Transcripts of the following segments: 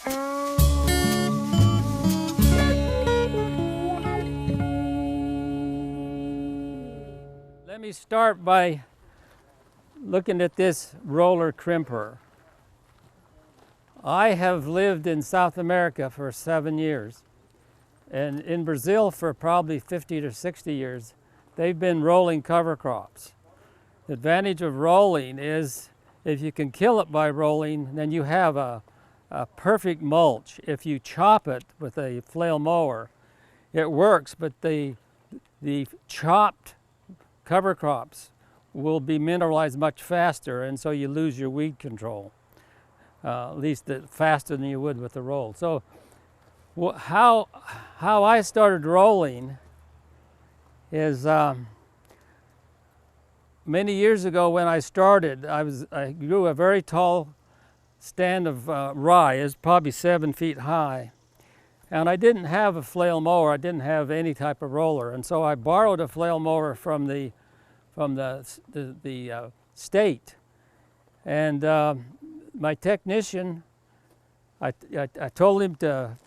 Let me start by looking at this roller crimper. I have lived in South America for 7 years, and in Brazil for probably 50 to 60 years. They've been rolling cover crops. The advantage of rolling is if you can kill it by rolling, then you have a perfect mulch. If you chop it with a flail mower, it works, but the chopped cover crops will be mineralized much faster, and so you lose your weed control, at least faster than you would with the roll. So how I started rolling is many years ago when I started, I grew a very tall stand of rye. It's probably 7 feet high. And I didn't have a flail mower. I didn't have any type of roller. And so I borrowed a flail mower from the state. And my technician, I told him to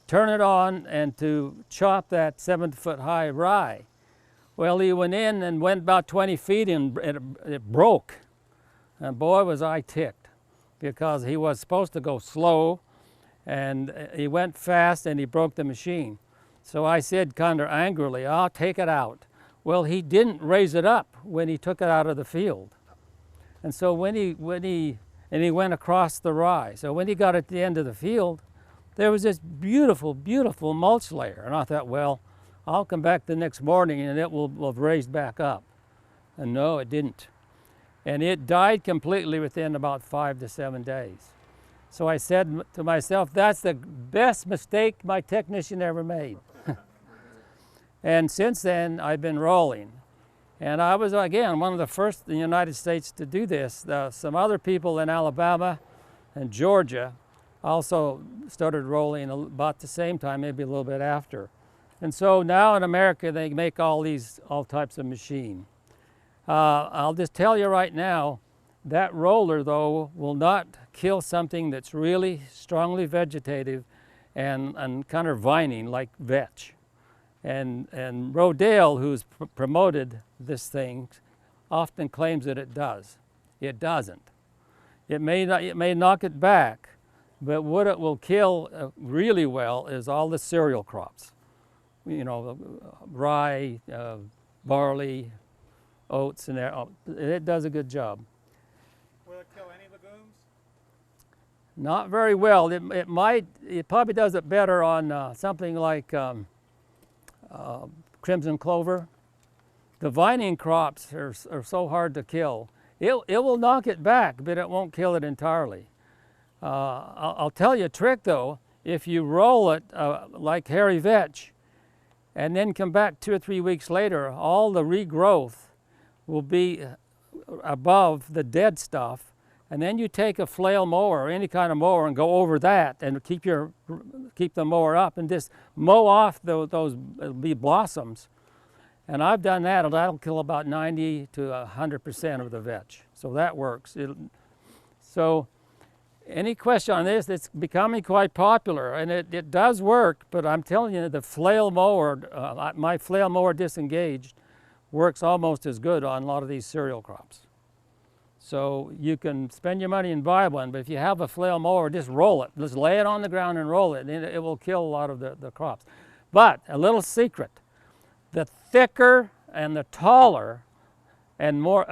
turn it on and to chop that 7-foot high rye. Well, he went in and went about 20 feet and it broke. And boy, was I ticked, because he was supposed to go slow and he went fast and he broke the machine. So I said kind of angrily, "I'll take it out." Well, he didn't raise it up when he took it out of the field. And so when he went across the rye. So when he got at the end of the field, there was this beautiful, beautiful mulch layer. And I thought, well, I'll come back the next morning and it will have raised back up. And no, it didn't. And it died completely within about 5 to 7 days. So I said to myself, that's the best mistake my technician ever made. And since then, I've been rolling. And I was, again, one of the first in the United States to do this. Some other people in Alabama and Georgia also started rolling about the same time, maybe a little bit after. And so now in America, they make all types of machine. I'll just tell you right now, that roller, though, will not kill something that's really strongly vegetative and kind of vining like vetch. And Rodale, who's promoted this thing, often claims that it does. It doesn't. It may knock it back, but what it will kill really well is all the cereal crops. You know, rye, barley, oats, and it does a good job. Will it kill any legumes? Not very well. It probably does it better on something like crimson clover. The vining crops are so hard to kill. It will knock it back, but it won't kill it entirely. I'll tell you a trick though. If you roll it like hairy vetch, and then come back 2 or 3 weeks later, all the regrowth will be above the dead stuff. And then you take a flail mower or any kind of mower and go over that and keep the mower up and just mow off those blossoms. And I've done that, and that'll kill about 90 to 100% of the vetch. So that works. So any question on this? It's becoming quite popular, and it does work, but I'm telling you, the flail mower, my flail mower disengaged, works almost as good on a lot of these cereal crops. So you can spend your money and buy one, but if you have a flail mower, just roll it. Just lay it on the ground and roll it, and it will kill a lot of the crops. But a little secret, the thicker and the taller and more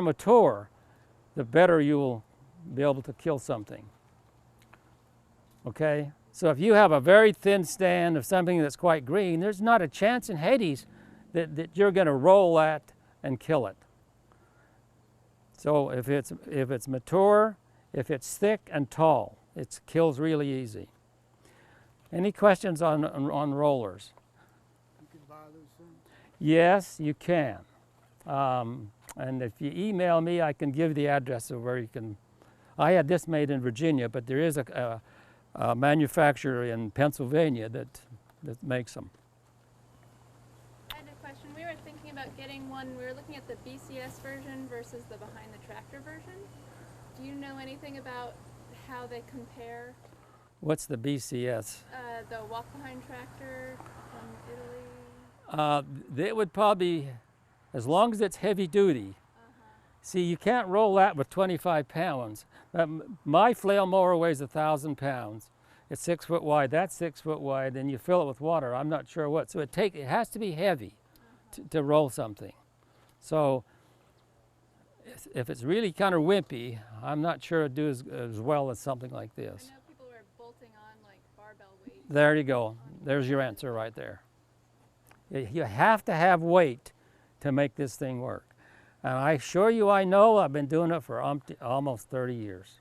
mature, the better you will be able to kill something. Okay? So if you have a very thin stand of something that's quite green, there's not a chance in Hades that you're going to roll that and kill it. So if it's mature, if it's thick and tall, it kills really easy. Any questions on rollers? You can buy those things? Yes, you can. And if you email me, I can give the address of where you can. I had this made in Virginia, but there is a manufacturer in Pennsylvania that makes them. I had a question. We were thinking about getting one. We were looking at the BCS version versus the behind the tractor version. Do you know anything about how they compare? What's the BCS? The walk-behind tractor from Italy. They would probably, as long as it's heavy duty. See, you can't roll that with 25 pounds. My flail mower weighs 1,000 pounds. It's 6 foot wide. That's 6 foot wide, and you fill it with water. I'm not sure what. So it has to be heavy to roll something. So if it's really kind of wimpy, I'm not sure it'd do as well as something like I this. know people were bolting on like barbell weights. There you go. There's your answer right there. You have to have weight to make this thing work. And I assure you, I know. I've been doing it for almost 30 years.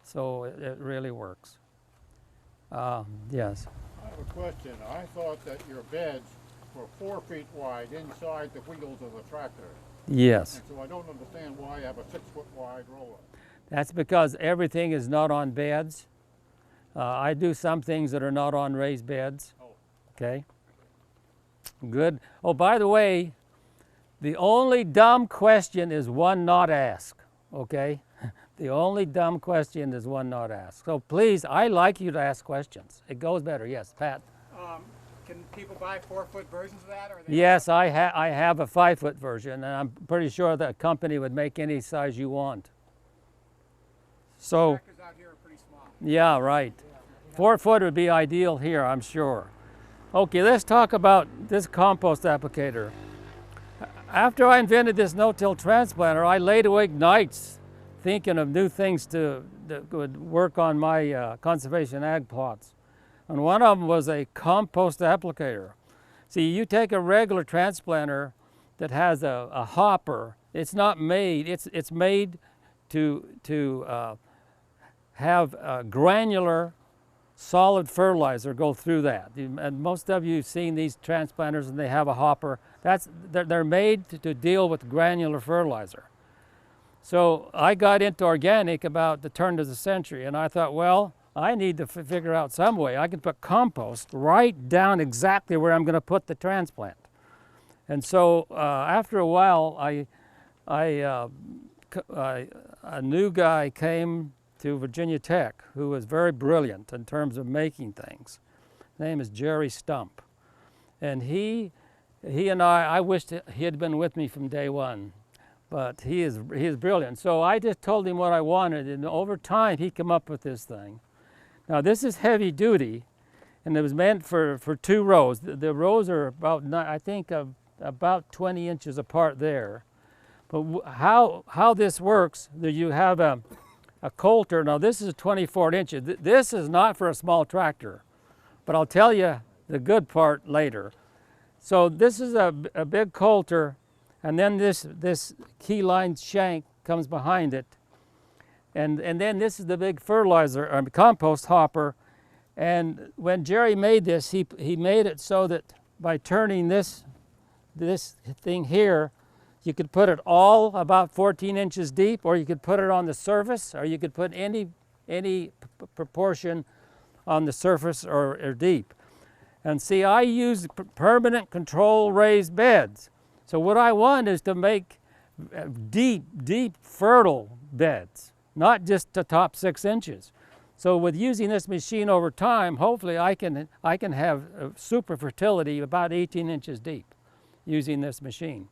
So it really works. Yes. I have a question. I thought that your beds were 4 feet wide inside the wheels of the tractor. Yes. And so I don't understand why you have a 6 foot wide roller. That's because everything is not on beds. I do some things that are not on raised beds. Oh. Okay. Good. Oh, by the way, the only dumb question is one not asked. Okay. The only dumb question is one not asked. So please, I like you to ask questions. It goes better. Yes, Pat. Can people buy 4-foot versions of that? Or are they Yes, I have a 5 foot version, and I'm pretty sure the company would make any size you want. So, tractors out here are pretty small. yeah, right. 4 foot would be ideal here, I'm sure. Okay, let's talk about this compost applicator. After I invented this no-till transplanter, I laid awake nights thinking of new things that would work on my conservation ag plots. And one of them was a compost applicator. See, you take a regular transplanter that has a hopper. It's not made. It's made to have a granular solid fertilizer go through that. And most of you have seen these transplanters, and they have a hopper. They're made to deal with granular fertilizer. So I got into organic about the turn of the century, and I thought, well, I need to figure out some way I can put compost right down exactly where I'm going to put the transplant. And so after a while, a new guy came to Virginia Tech who was very brilliant in terms of making things. His name is Jerry Stump. And he and I wished he had been with me from day one. But he is brilliant. So I just told him what I wanted, and over time he came up with this thing. Now this is heavy duty, and it was meant for 2 rows. The rows are about, I think, about 20 inches apart there. But how this works, that you have a coulter. Now this is 24 inches. This is not for a small tractor, but I'll tell you the good part later. So this is a big coulter. And then this key line shank comes behind it. And then this is the big fertilizer, or compost hopper. And when Jerry made this, he made it so that by turning this thing here, you could put it all about 14 inches deep, or you could put it on the surface, or you could put any proportion on the surface or deep. And see, I use permanent control raised beds. So what I want is to make deep, fertile beds, not just the top 6 inches. So with using this machine over time, hopefully I can have super fertility about 18 inches deep using this machine.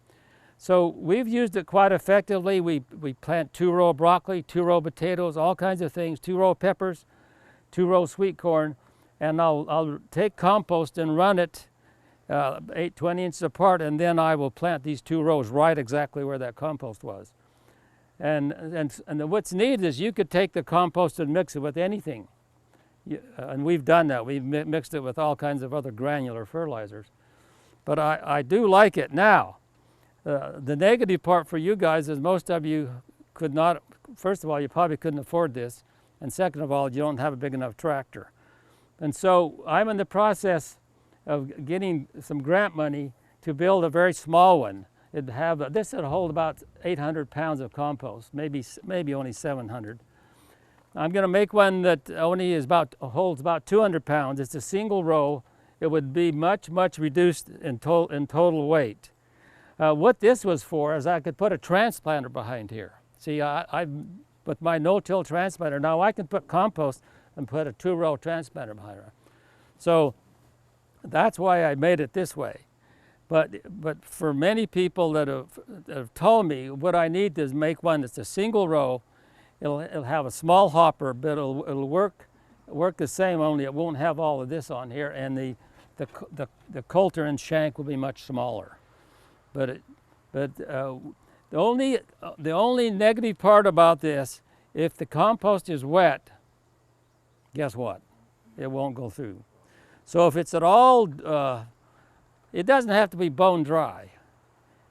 So we've used it quite effectively. We plant 2-row broccoli, 2-row potatoes, all kinds of things, 2-row peppers, 2-row sweet corn, and I'll take compost and run it 20 inches apart, and then I will plant these 2 rows right exactly where that compost was. And what's neat is you could take the compost and mix it with anything. And we've done that. We've mixed it with all kinds of other granular fertilizers. But I do like it. Now, the negative part for you guys is most of you could not, first of all, you probably couldn't afford this, and second of all, you don't have a big enough tractor. And so I'm in the process of getting some grant money to build a very small one. This would hold about 800 pounds of compost, maybe only 700. I'm going to make one that only holds about 200 pounds. It's a single row. It would be much reduced in total weight. What this was for is I could put a transplanter behind here. See, I've with my no-till transplanter. Now I can put compost and put a 2-row transplanter behind her. So that's why I made it this way. But for many people that have told me what I need is make one that's a single row. It'll have a small hopper, but it'll work the same, only it won't have all of this on here, and the coulter and shank will be much smaller. But the only negative part about this, if the compost is wet, guess what? It won't go through. So if it's at all, it doesn't have to be bone dry,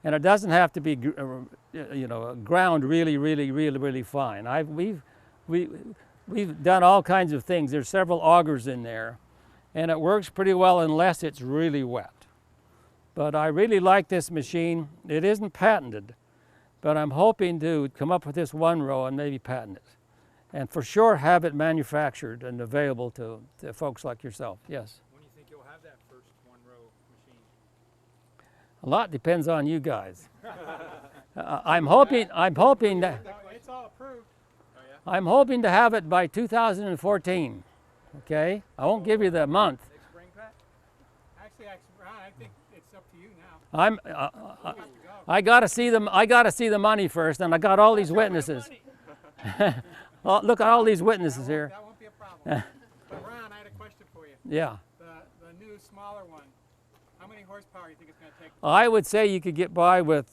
and it doesn't have to be, ground really fine. We've done all kinds of things. There's several augers in there, and it works pretty well unless it's really wet. But I really like this machine. It isn't patented, but I'm hoping to come up with this 1 row and maybe patent it. And for sure have it manufactured and available to folks like yourself. Yes? When do you think you'll have that first 1-row machine? A lot depends on you guys. I'm hoping that It's all approved. Oh, yeah? I'm hoping to have it by 2014. Okay? I won't give you the month. Next spring, Pat? Actually, Ron, I think it's up to you now. I gotta see the money first, and I got all these witnesses. Oh, look at all these witnesses here. That won't be a problem. But Ron, I had a question for you. Yeah. The new, smaller one, how many horsepower do you think it's going to take? I would say you could get by with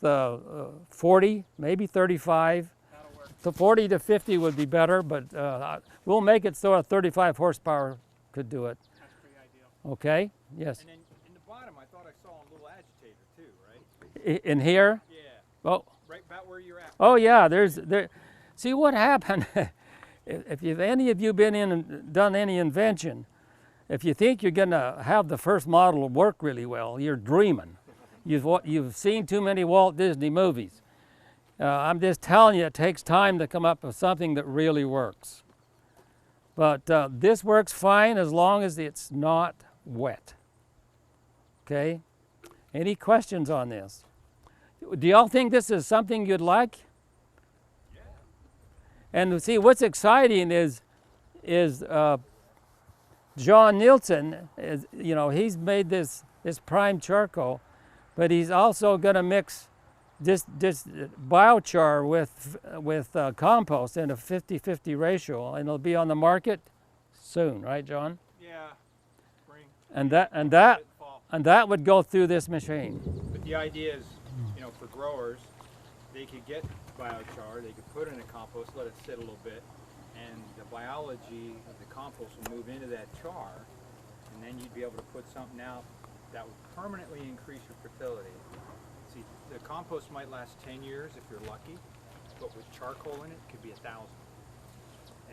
40, maybe 35. That'll work. So 40 to 50 would be better, but we'll make it so a 35 horsepower could do it. That's pretty ideal. Okay? Yes. And then in the bottom, I thought I saw a little agitator too, right? In here? Yeah. Oh. Right about where you're at. Oh yeah. There. See what happened? If any of you been in and done any invention, if you think you're going to have the first model work really well, you're dreaming. You've seen too many Walt Disney movies. I'm just telling you, it takes time to come up with something that really works. But this works fine as long as it's not wet. Okay? Any questions on this? Do y'all think this is something you'd like? Yeah. And see, what's exciting is John Nielsen, he's made this prime charcoal, but he's also going to mix this biochar with compost in a 50-50 ratio, and it'll be on the market soon, right, John? Yeah. Spring. And that would go through this machine. But the idea is, for growers, they could get biochar, they could put it in a compost, let it sit a little bit, and the biology of the compost will move into that char, and then you'd be able to put something out that would permanently increase your fertility. See, the compost might last 10 years if you're lucky, but with charcoal in it, it could be 1,000.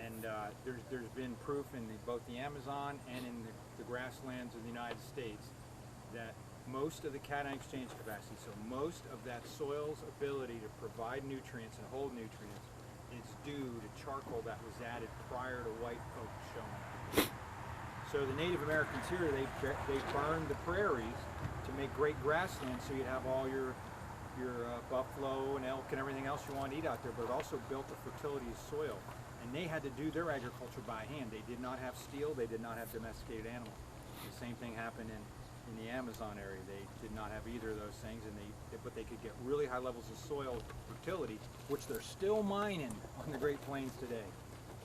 And there's been proof in both the Amazon and in the grasslands of the United States that most of the cation exchange capacity, so most of that soil's ability to provide nutrients and hold nutrients, is due to charcoal that was added prior to white oak showing. So the Native Americans here, they burned the prairies to make great grasslands, so you'd have all your buffalo and elk and everything else you want to eat out there, but it also built the fertility of soil. And they had to do their agriculture by hand. They did not have steel, they did not have domesticated animals. The same thing happened in the Amazon area. They did not have either of those things, but they could get really high levels of soil fertility, which they're still mining on the Great Plains today.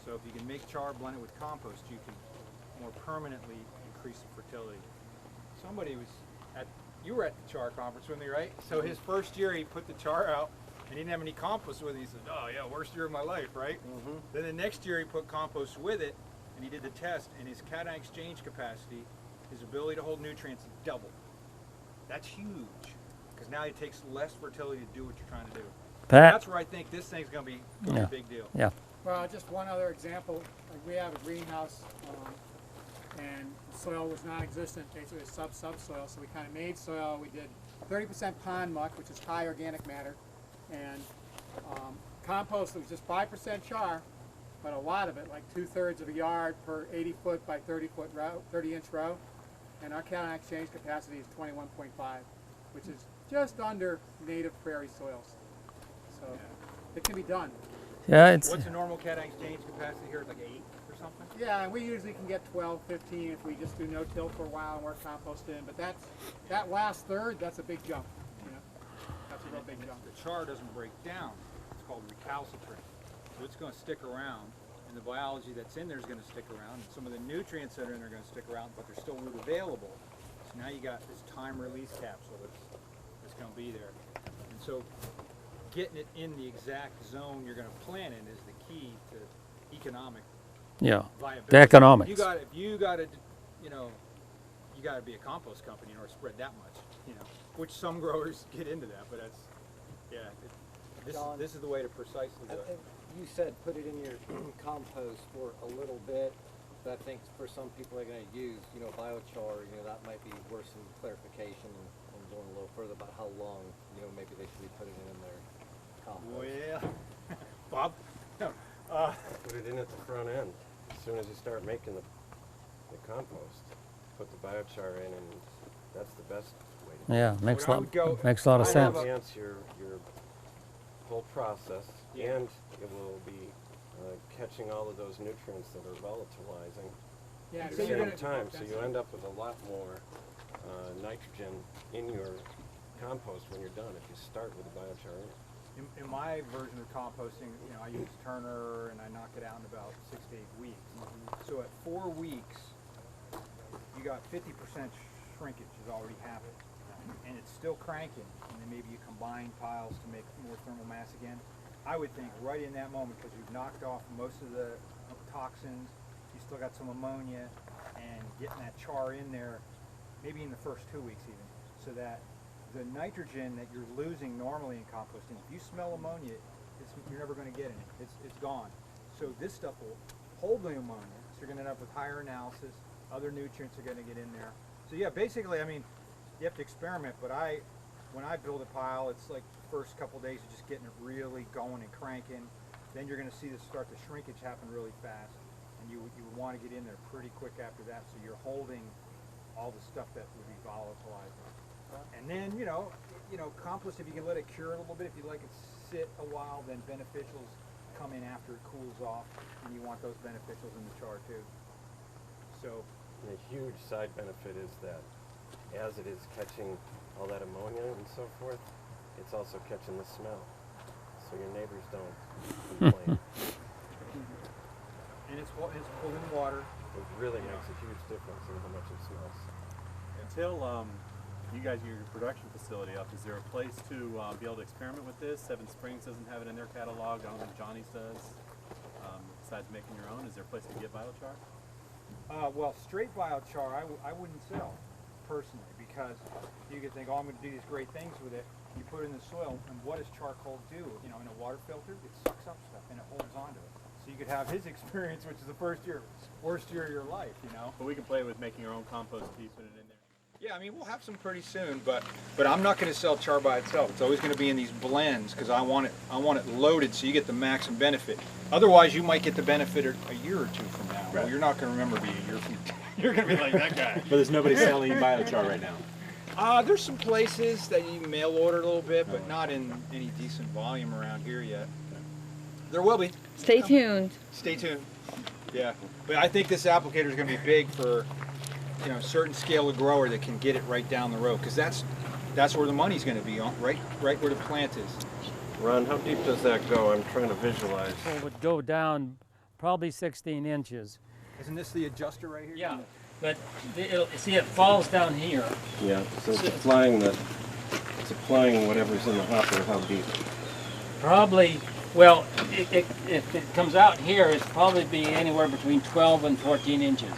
So if you can make char, blend it with compost, you can more permanently increase the fertility. Somebody you were at the char conference with me, right? So his first year he put the char out and he didn't have any compost with it. He said, oh yeah, worst year of my life, right? Mm-hmm. Then the next year he put compost with it and he did the test, and his cation exchange capacity, his ability to hold nutrients, doubled. That's huge, because now it takes less fertility to do what you're trying to do. Pat? That's where I think this thing's going to be a big deal. Yeah. Well, just one other example. Like we have a greenhouse, and the soil was non-existent. Basically, it was subsoil. So we kind of made soil. We did 30% pond muck, which is high organic matter, and compost that was just 5% char, but a lot of it, like 2/3 of a yard per 80-foot by 30-foot row, 30-inch row. And our cation exchange capacity is 21.5, which is just under native prairie soils. So it can be done. Yeah, it's What's the normal cation exchange capacity here? Like 8 or something? Yeah, and we usually can get 12, 15 if we just do no-till for a while and work compost in. But that last third, that's a big jump. You know, that's a real big jump. The char doesn't break down. It's called recalcitrant. So it's going to stick around, and the biology that's in there is going to stick around. And some of the nutrients that are in there are going to stick around, but they're still root available. So now you got this time release capsule that's going to be there. And so getting it in the exact zone you're going to plant in is the key to economic yeah, viability. the economics. You got to, you know, you got to be a compost company in order to spread that much, you know, which some growers get into that, but that's, yeah, John, this is the way to precisely do it. You said put it in your compost for a little bit, but I think for some people they're going to use, you know, biochar, you know, that might be worth some clarification and going a little further about how long, you know, maybe they should be putting it in their compost. Well, Bob? No. Put it in at the front end. As soon as you start making the compost, put the biochar in, and that's the best way to do it. Yeah, makes When I a would go- lot, makes a lot of I sense. have Enhance your whole process, Yeah. and it will be catching all of those nutrients that are volatilizing Yeah, at so the you're same gonna, time. So that's you it. end up with a lot more nitrogen in your compost when you're done if you start with the biochar in it. In my version of composting, you know, I use Turner and I knock it out in about 6 to 8 weeks. So at 4 weeks, you got 50% shrinkage has already happened. And it's still cranking. And then maybe you combine piles to make more thermal mass again. I would think right in that moment, because you've knocked off most of the toxins, you still got some ammonia, and getting that char in there, maybe in the first 2 weeks even, so that the nitrogen that you're losing normally in composting, if you smell ammonia, you're never going to get it. It's gone. So this stuff will hold the ammonia, so you're going to end up with higher analysis, other nutrients are going to get in there. So yeah, basically, I mean, you have to experiment, but when I build a pile, it's like the first couple days of just getting it really going and cranking. Then you're going to see this start the shrinkage happen really fast, and you would want to get in there pretty quick after that, so you're holding all the stuff that would be volatilizing. And then, you know, compost, if you can let it cure a little bit, if you let it sit a while, then beneficials come in after it cools off, and you want those beneficials in the char too. So, And a huge side benefit is that as it is catching all that ammonia and so forth, it's also catching the smell, so your neighbors don't complain. and it's pulling water. It really makes a huge difference in how much it smells. Until you guys get your production facility up, is there a place to be able to experiment with this? Seven Springs doesn't have it in their catalog. I don't think Johnny's does. Besides making your own, is there a place to get biochar? Well, straight biochar I wouldn't sell personally, because you could think, oh, I'm going to do these great things with it. You put it in the soil, and what does charcoal do? You know, in a water filter, it sucks up stuff and it holds onto it. So you could have his experience, which is the worst year of your life, you know. But we can play with making our own compost tea, put it in there. Yeah, I mean, we'll have some pretty soon, but I'm not going to sell char by itself. It's always going to be in these blends, because I want it loaded so you get the maximum benefit. Otherwise, you might get the benefit a year or two from now. Well, you're not going to remember me a year from now. You're going to be like that guy. But there's nobody selling biochar right now. There's some places that you mail order a little bit, but not in any decent volume around here yet. There will be. Stay tuned. Stay tuned. Yeah, but I think this applicator is going to be big for, you know, a certain scale of grower that can get it right down the road, because that's where the money's going to be, on right where the plant is. Ron, how deep does that go? I'm trying to visualize. It would go down probably 16 inches. Isn't this the adjuster right here? Yeah, but see, it falls down here. Yeah, so it's applying whatever's in the hopper. How deep? Probably, well, if it comes out here, it's probably be anywhere between 12 and 14 inches.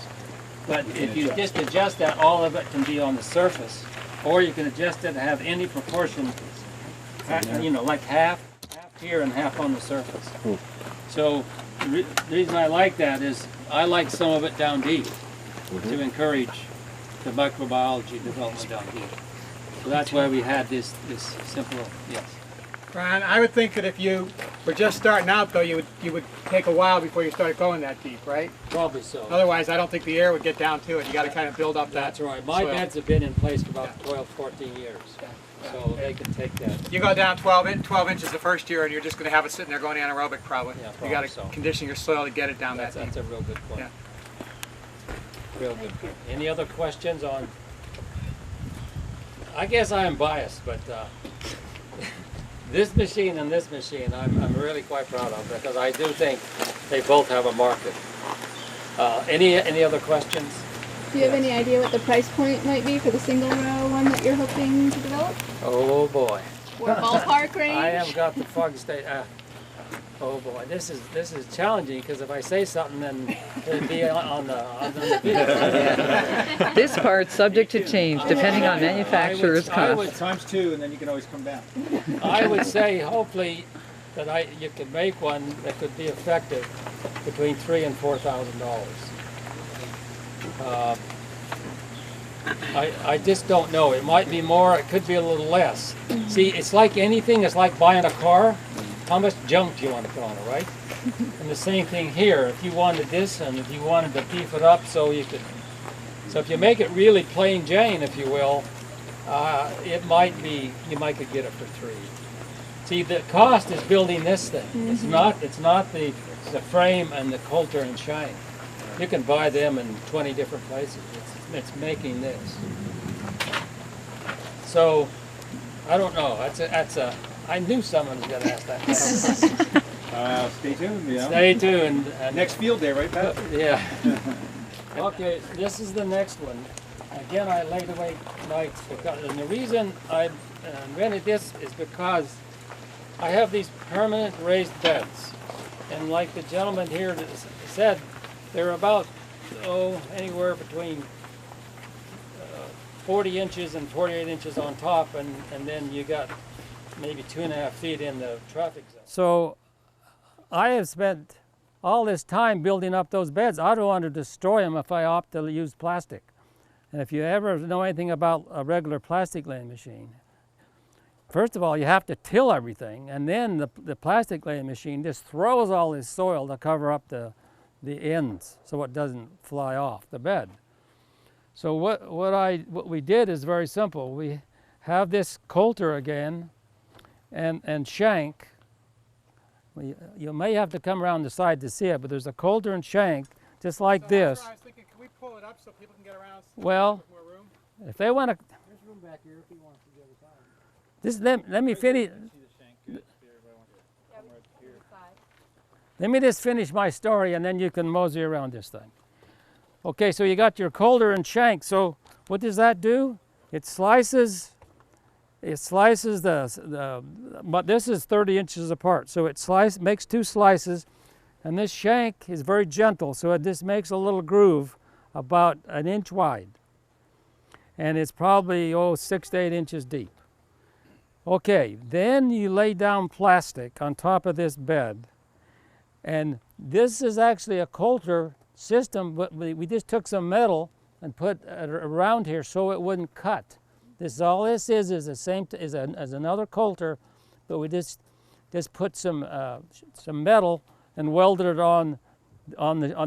But if you just adjust that, all of it can be on the surface, or you can adjust it to have any proportion, you know, like half here and half on the surface. So the reason I like that is I like some of it down deep to encourage the microbiology development down deep. So that's why we had this simple, yes. Ron, I would think that if you were just starting out, though, you would take a while before you started going that deep, right? Probably so. Otherwise, I don't think the air would get down to it. You got to kind of build up that. That's right. My soil. beds have been in place for about 12, 14 years. So they can take that. You go down 12 inches the first year, and you're just going to have it sitting there going anaerobic probably. Yeah, You got to probably so. condition your soil to get it down That's that deep. a real good point. Yeah. Real good point. Any other questions on? I guess I am biased, but this machine and this machine, I'm really quite proud of because I do think they both have a market. Any other questions? Do you have any idea what the price point might be for the single row one that you're hoping to develop? Oh boy. Or ballpark range? I have got the fog state. Oh boy, this is challenging because if I say something, then it'd be on the video. This part's subject to change depending on manufacturer's I would, cost. Times 2, and then you can always come down. I would say hopefully that you could make one that could be effective between $3,000 and $4,000. I just don't know. It might be more. It could be a little less. See, it's like anything. It's like buying a car. How much junk do you want to put on it, right? And the same thing here. If you wanted this, and if you wanted to beef it up, so you could. So if you make it really plain Jane, if you will, it might be. You might could get it for $3,000. See, the cost is building this thing. It's not the frame and the coulter and shank. You can buy them in 20 different places. It's making this. So, I don't know. I knew someone was going to ask that question. Stay tuned, yeah. Stay tuned. And Next field day, right, Pat? yeah. Okay, this is the next one. Again, I laid away nights because, and the reason I invented this is because I have these permanent raised beds, and like the gentleman here said, they're about anywhere between 40 inches and 48 inches on top, and then you got maybe 2.5 feet in the traffic zone. So I have spent all this time building up those beds. I don't want to destroy them if I opt to use plastic. And if you ever know anything about a regular plastic laying machine, first of all, you have to till everything, and then the plastic laying machine just throws all this soil to cover up the ends so it doesn't fly off the bed. So what we did is very simple. We have this coulter again and shank. You may have to come around the side to see it, but there's a coulter and shank just like this. I was thinking, can we pull it up so people can get around? Well, More room? if they want to, There's room back here if he wants to the other side. let me finish. Let me just finish my story and then you can mosey around this thing. Okay, so you got your coulter and shank. So what does that do? It slices but this is 30 inches apart. So it makes 2 slices, and this shank is very gentle. So it just makes a little groove about 1 inch wide. And it's probably 6 to 8 inches deep. Okay, then you lay down plastic on top of this bed. And this is actually a coulter system, but we just took some metal and put it around here so it wouldn't cut. All this is the same as another coulter, but we just put some metal and welded it on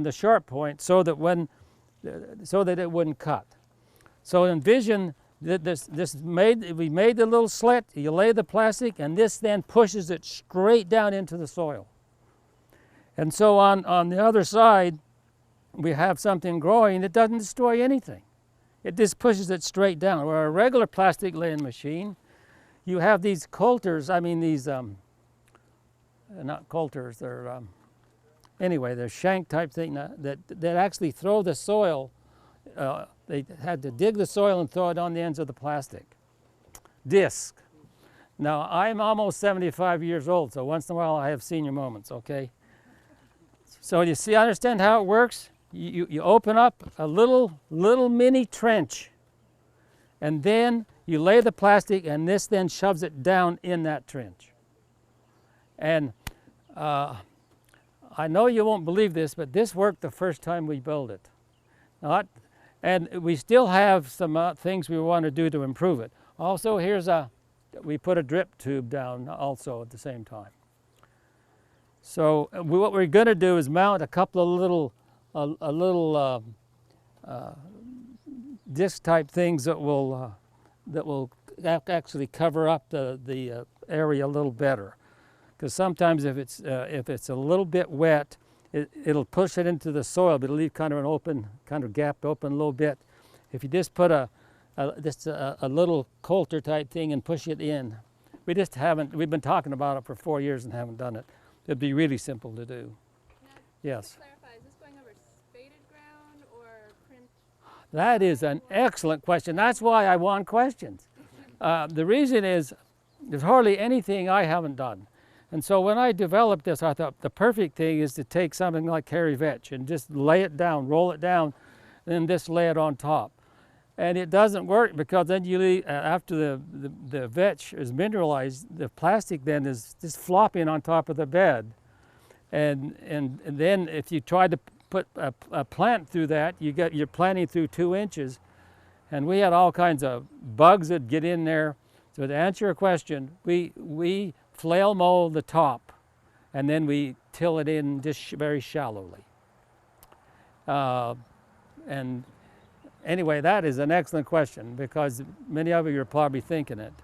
the sharp point so that it wouldn't cut. So envision that we made the little slit. You lay the plastic, and this then pushes it straight down into the soil. And so on the other side, we have something growing that doesn't destroy anything. It just pushes it straight down. Where a regular plastic laying machine, you have these coulters, not coulters, they're, anyway, they're shank type thing that actually throw the soil. They had to dig the soil and throw it on the ends of the plastic disc. Now, I'm almost 75 years old, so once in a while I have senior moments, okay? So you see, understand how it works? You open up a little mini trench, and then you lay the plastic, and this then shoves it down in that trench. And I know you won't believe this, but this worked the first time we built it. And we still have some things we want to do to improve it. Also, we put a drip tube down also at the same time. So what we're going to do is mount a couple of little disc type things that will actually cover up the area a little better. Because sometimes if it's a little bit wet, it'll push it into the soil, but it'll leave kind of an open, kind of gapped open a little bit. If you just put a little coulter type thing and push it in, we've been talking about it for 4 years and haven't done it. It'd be really simple to do. Now, Yes. to clarify, is this going over spaded ground or print? That is an excellent question. That's why I want questions. The reason is there's hardly anything I haven't done. And so when I developed this, I thought the perfect thing is to take something like hairy vetch and just lay it down, roll it down, and then just lay it on top. And it doesn't work because then you leave, after the vetch is mineralized, the plastic then is just flopping on top of the bed. And then if you try to put a plant through that, you're planting through 2 inches. And we had all kinds of bugs that get in there. So to answer your question, we flail mow the top, and then we till it in just very shallowly. And anyway, that is an excellent question because many of you are probably thinking it.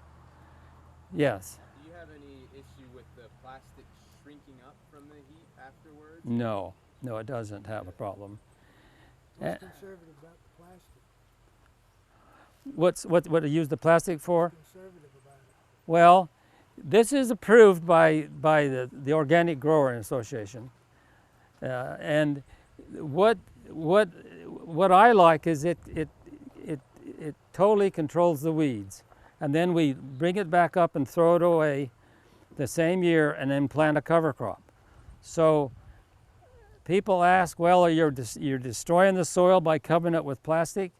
Yes. Do you have any issue with the plastic shrinking up from the heat afterwards? No, it doesn't have a problem. What's conservative about the plastic? What do you use the plastic for? Conservative about it. Well, this is approved by the Organic Grower Association, and what I like is it totally controls the weeds, and then we bring it back up and throw it away the same year, and then plant a cover crop. So people ask, well, you're destroying the soil by covering it with plastic?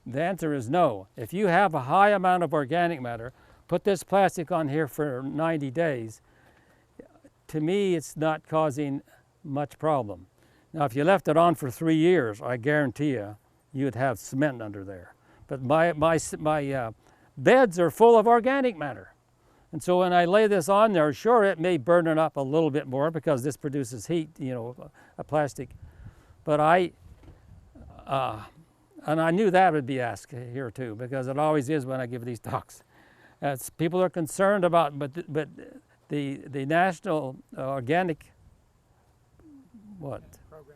The answer is no. If you have a high amount of organic matter, put this plastic on here for 90 days, to me it's not causing much problem. Now if you left it on for 3 years, I guarantee you would have cement under there. But my beds are full of organic matter. And so when I lay this on there, sure it may burn it up a little bit more because this produces heat, a plastic. But and I knew that would be asked here too, because it always is when I give these talks. People are concerned about, but the National Organic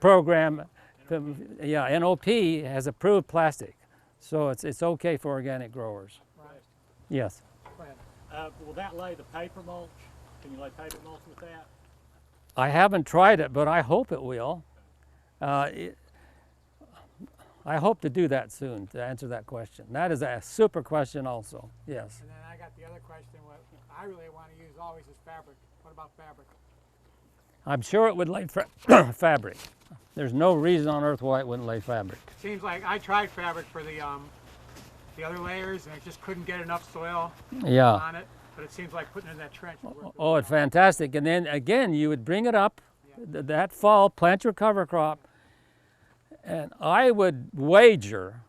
program, NOP has approved plastic, so it's okay for organic growers. Right. Yes. Will that lay the paper mulch? Can you lay paper mulch with that? I haven't tried it, but I hope it will. I hope to do that soon to answer that question. That is a super question also, yes. And then I got the other question, what I really want to use always is fabric. What about fabric? I'm sure it would lay fabric. There's no reason on earth why it wouldn't lay fabric. Seems like I tried fabric for the other layers and I just couldn't get enough soil on it. But it seems like putting it in that trench would work. Oh, it's fantastic. And then again, you would bring it up that fall, plant your cover crop, and I would wager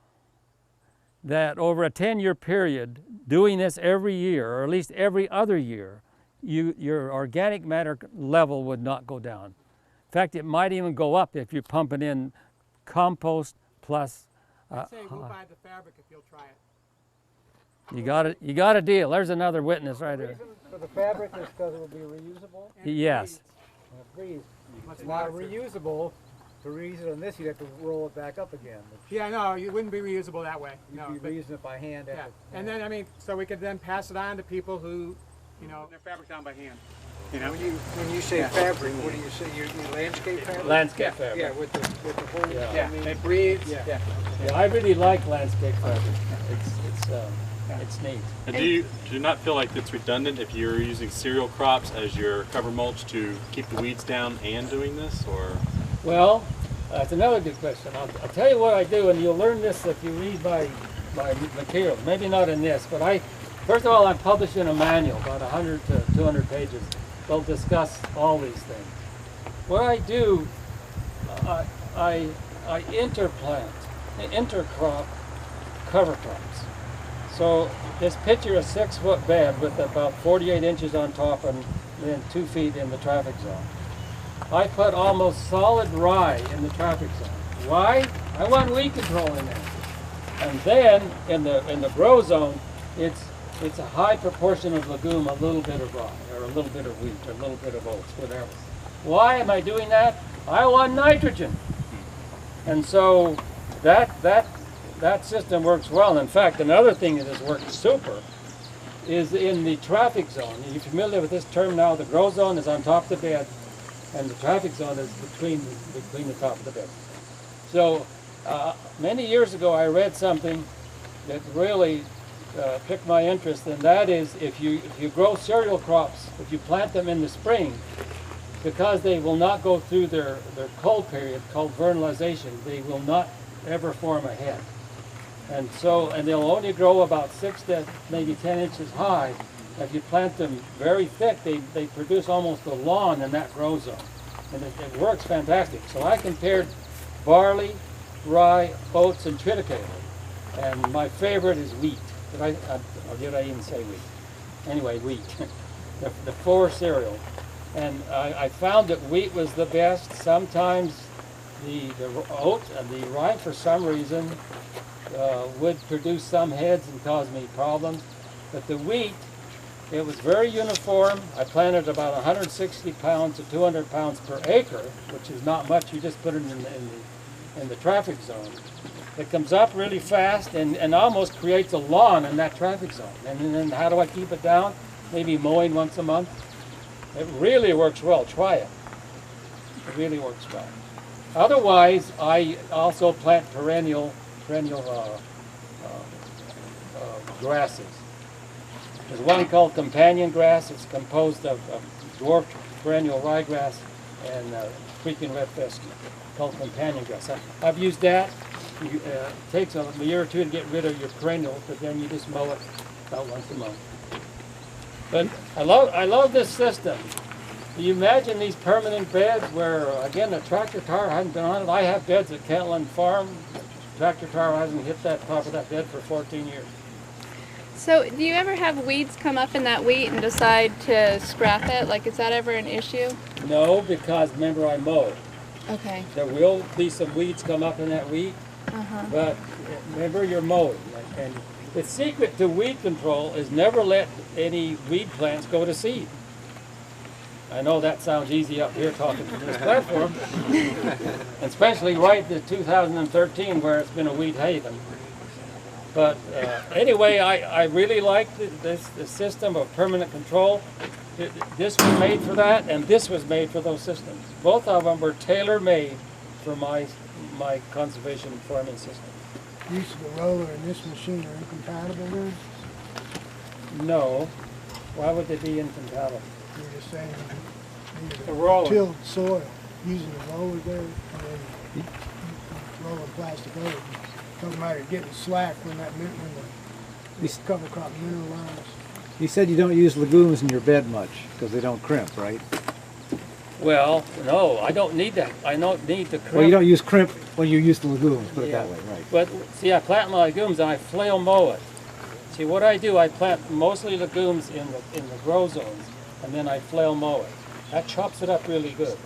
that over a 10-year period, doing this every year, or at least every other year, your organic matter level would not go down. In fact, it might even go up if you're pumping in compost plus. I'd say we'll buy the fabric if you'll try it. You got a deal. There's another witness right there. The reason for the fabric is because it will be reusable? Yes. And it breathes. It's not reusable. To reuse it on this, you'd have to roll it back up again. Yeah, no, you wouldn't be reusable that way. You'd be reusing it by hand. Yeah, and then, I mean, so we could then pass it on to people who, their fabric down by hand. When you say fabric, what do you say? You landscape fabric? Landscape fabric. Yeah, with the whole. Yeah, it breathes. Yeah, I really like landscape fabric. It's neat. And do you not feel like it's redundant if you're using cereal crops as your cover mulch to keep the weeds down and doing this, or? Well, that's another good question. I'll tell you what I do, and you'll learn this if you read my material. Maybe not in this, but first of all, I'm publishing a manual, about 100 to 200 pages. They'll discuss all these things. What I do, I intercrop cover crops. So this picture is a 6-foot bed with about 48 inches on top and then 2 feet in the traffic zone. I put almost solid rye in the traffic zone. Why? I want weed control in there. And then in the grow zone, it's it's a high proportion of legume, a little bit of rye, or a little bit of wheat, or a little bit of oats, whatever. Why am I doing that? I want nitrogen. And so that system works well. In fact, another thing that has worked super is in the traffic zone. Are you familiar with this term now? The grow zone is on top of the bed, and the traffic zone is between the top of the bed. So many years ago, I read something that really piqued my interest, and that is if you grow cereal crops, if you plant them in the spring, because they will not go through their cold period called vernalization, they will not ever form a head. And they'll only grow about 6 to maybe 10 inches high. If you plant them very thick, they produce almost a lawn in that grow zone. And it works fantastic. So I compared barley, rye, oats, and triticale. And my favorite is wheat. Or did I even say wheat? Anyway, wheat. the 4 cereal. And I found that wheat was the best. Sometimes the oat and the rye, for some reason, would produce some heads and cause me problems. But the wheat, it was very uniform. I planted about 160 pounds to 200 pounds per acre, which is not much. You just put it in the traffic zone. It comes up really fast and almost creates a lawn in that traffic zone. And then how do I keep it down? Maybe mowing once a month. It really works well. Try it. It really works well. Otherwise, I also plant perennial grasses. There's one called companion grass. It's composed of dwarf perennial ryegrass and African red fescue, called companion grass. I've used that. It takes a year or two to get rid of your perennials, but then you just mow it about once a month. But I love this system. You imagine these permanent beds where, again, the tractor tire hasn't been on it. I have beds at Kentland Farm. Tractor tire hasn't hit that top of that bed for 14 years. So do you ever have weeds come up in that wheat and decide to scrap it? Like, is that ever an issue? No, because remember I mow. Okay. There will be some weeds come up in that wheat, but remember you're mowing. And the secret to weed control is never let any weed plants go to seed. I know that sounds easy up here talking from this platform, especially right in 2013 where it's been a weed haven. But anyway, I really like this system of permanent control. This was made for that, and this was made for those systems. Both of them were tailor-made for my conservation farming system. Use of the roller and this machine are incompatible then? No. Why would they be incompatible? You're just saying you need The roller. tilled soil, using the roller there, and then rolling plastic over it. Talking about it getting slack when the cover crop mineralizes. You said you don't use legumes in your bed much because they don't crimp, right? Well, no, I don't need that. I don't need the crimp. Well, you don't use crimp when you use the legumes, put it that way, right? But see, I plant my legumes and I flail mow it. See, what I do, I plant mostly legumes in the grow zones, and then I flail mow it. That chops it up really good.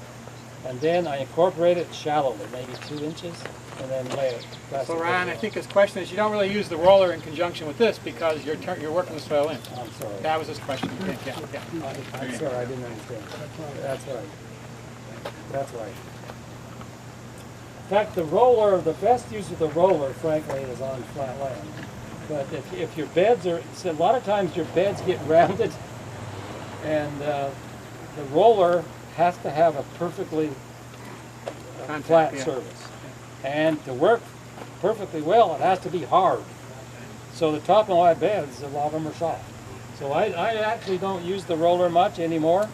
And then I incorporate it shallowly, maybe 2 inches, and then lay it. So Ron, I think his question is, you don't really use the roller in conjunction with this because you're working the soil in. I'm sorry. That was his question. Yeah. I'm sorry, I didn't understand. That's right. That's right. In fact, the roller, the best use of the roller, frankly, is on flat land. But if your beds are, so a lot of times your beds get rounded, and the roller has to have a perfectly flat surface. And to work perfectly well, it has to be hard. So the top of my beds, a lot of them are soft. So I actually don't use the roller much anymore.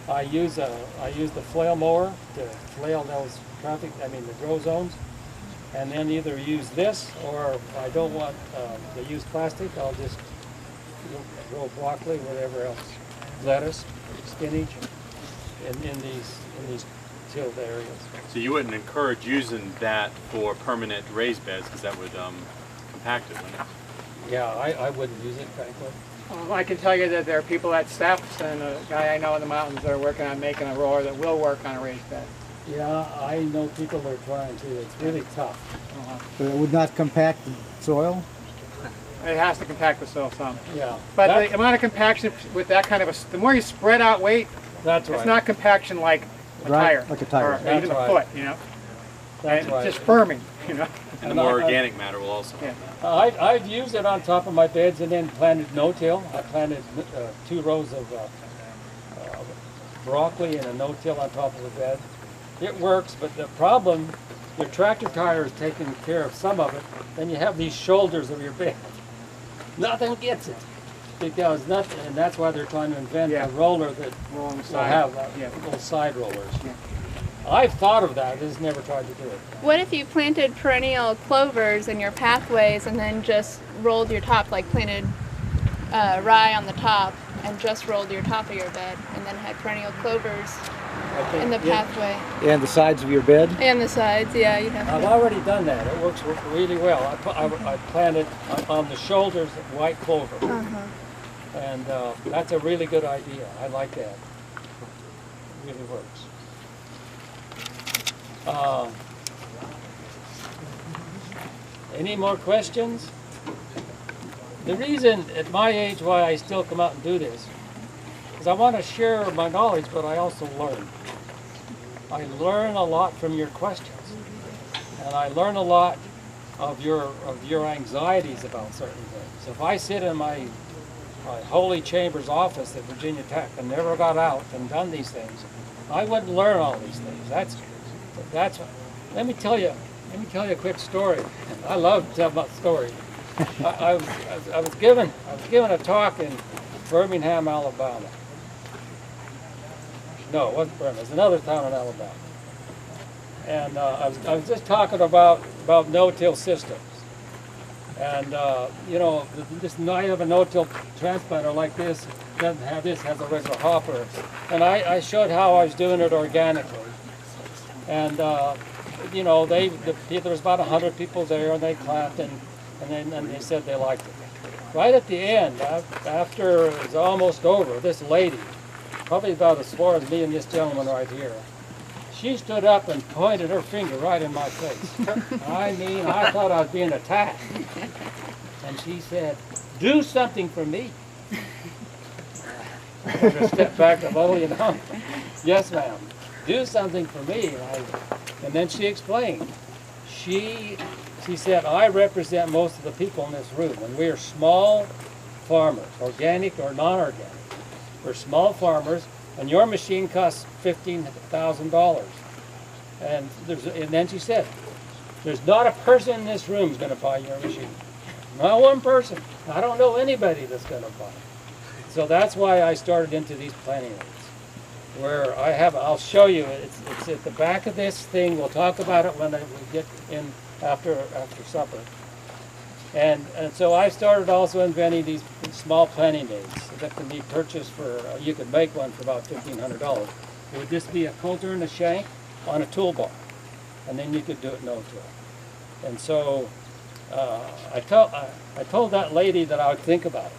I use the flail mower to flail those the grow zones, and then either use this, or if I don't want to use plastic, I'll just grow broccoli, whatever else, lettuce, spinach, in these tilled areas. So you wouldn't encourage using that for permanent raised beds because that would compact it, wouldn't it? Yeah, I wouldn't use it, frankly. I can tell you that there are people at Steps and a guy I know in the mountains that are working on making a roller that will work on a raised bed. Yeah, I know people that are trying to. It's really tough. But it would not compact the soil? It has to compact the soil some. Yeah. But That- the amount of compaction with that kind of the more you spread out weight, That's right. it's not compaction like a Right, tire. like a tire. Or That's even right. a foot, you know. That's And right. it's just firming, you know. And the more organic matter will also help that. I've used it on top of my beds and then planted no-till. I planted 2 rows of broccoli and a no-till on top of the bed. It works, but the problem, your tractor tire is taking care of some of it, then you have these shoulders of your bed. Nothing gets it. Because nothing, and that's why they're trying to invent a roller that Roll on the will side. have Yeah. little side rollers. I've thought of that, just never tried to do it. What if you planted perennial clovers in your pathways and then just rolled your top, like planted rye on the top and just rolled your top of your bed and then had perennial clovers I think, in the yeah, pathway? And the sides of your bed? And the sides, yeah, you have I've to. already done that. It works really well. I planted on the shoulders white clover. And that's a really good idea. I like that. It really works. Any more questions? The reason at my age why I still come out and do this is I want to share my knowledge, but I also learn. I learn a lot from your questions. And I learn a lot of your anxieties about certain things. If I sit in my holy chambers office at Virginia Tech and never got out and done these things, I wouldn't learn all these things. That's let me tell you a quick story. I love to tell about stories. I was given a talk in Birmingham, Alabama. No, it wasn't Birmingham. It's another town in Alabama. And I was just talking about no-till systems. And you know, I have a no-till transplanter like this. Doesn't have this. Has a regular hopper. And I showed how I was doing it organically. And you know, there was about 100 people there, and they clapped, and they said they liked it. Right at the end, after it was almost over, this lady, probably about as far as me and this gentleman right here, she stood up and pointed her finger right in my face. I mean, I thought I was being attacked. And she said, "Do something for me." I just stepped back a little, you know. "Yes, ma'am. Do something for me." And then she explained. She said, "I represent most of the people in this room, and we are small farmers, organic or non-organic. We're small farmers, and your machine costs $15,000. And then she said, "There's not a person in this room who's going to buy your machine. Not one person. I don't know anybody that's going to buy it." So that's why I started into these planting aids. Where I'll show you. It's at the back of this thing. We'll talk about it when we get in after supper. And so I started also inventing these small planting aids that can be purchased for. You could make one for about $1,500. It would just be a coulter and a shank on a toolbar, and then you could do it no-till. And so I told that lady that I would think about it.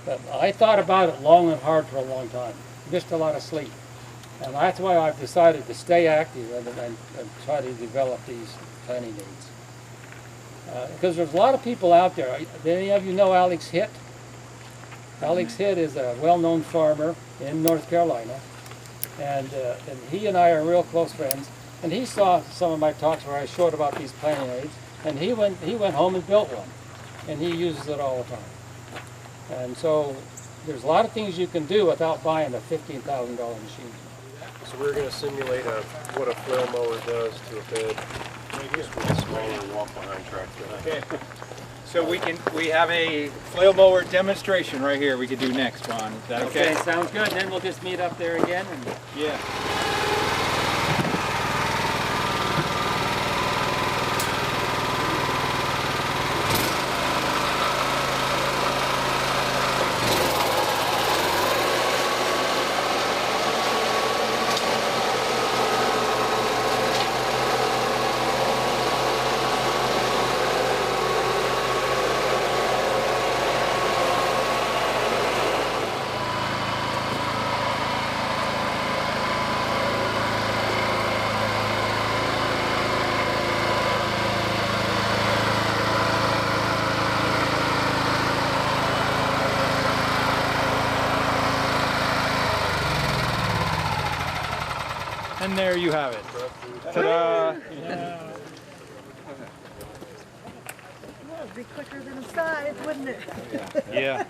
But I thought about it long and hard for a long time. Missed a lot of sleep. And that's why I've decided to stay active and try to develop these planting aids. Because there's a lot of people out there. Do any of you know Alex Hitt? Alex Hitt is a well-known farmer in North Carolina. And he and I are real close friends. And he saw some of my talks where I showed about these planting aids. And he went home and built one. And he uses it all the time. And so there's a lot of things you can do without buying a $15,000 machine. So we're going to simulate what a flail mower does to a bed, just with a smaller walk-behind tractor. Okay. So we have a flail mower demonstration right here we could do next, Ron. Is that okay? Sounds good. And then we'll just meet up there again. Yeah. And there you have it. Ta-da! That would be quicker than a size, wouldn't it? Yeah.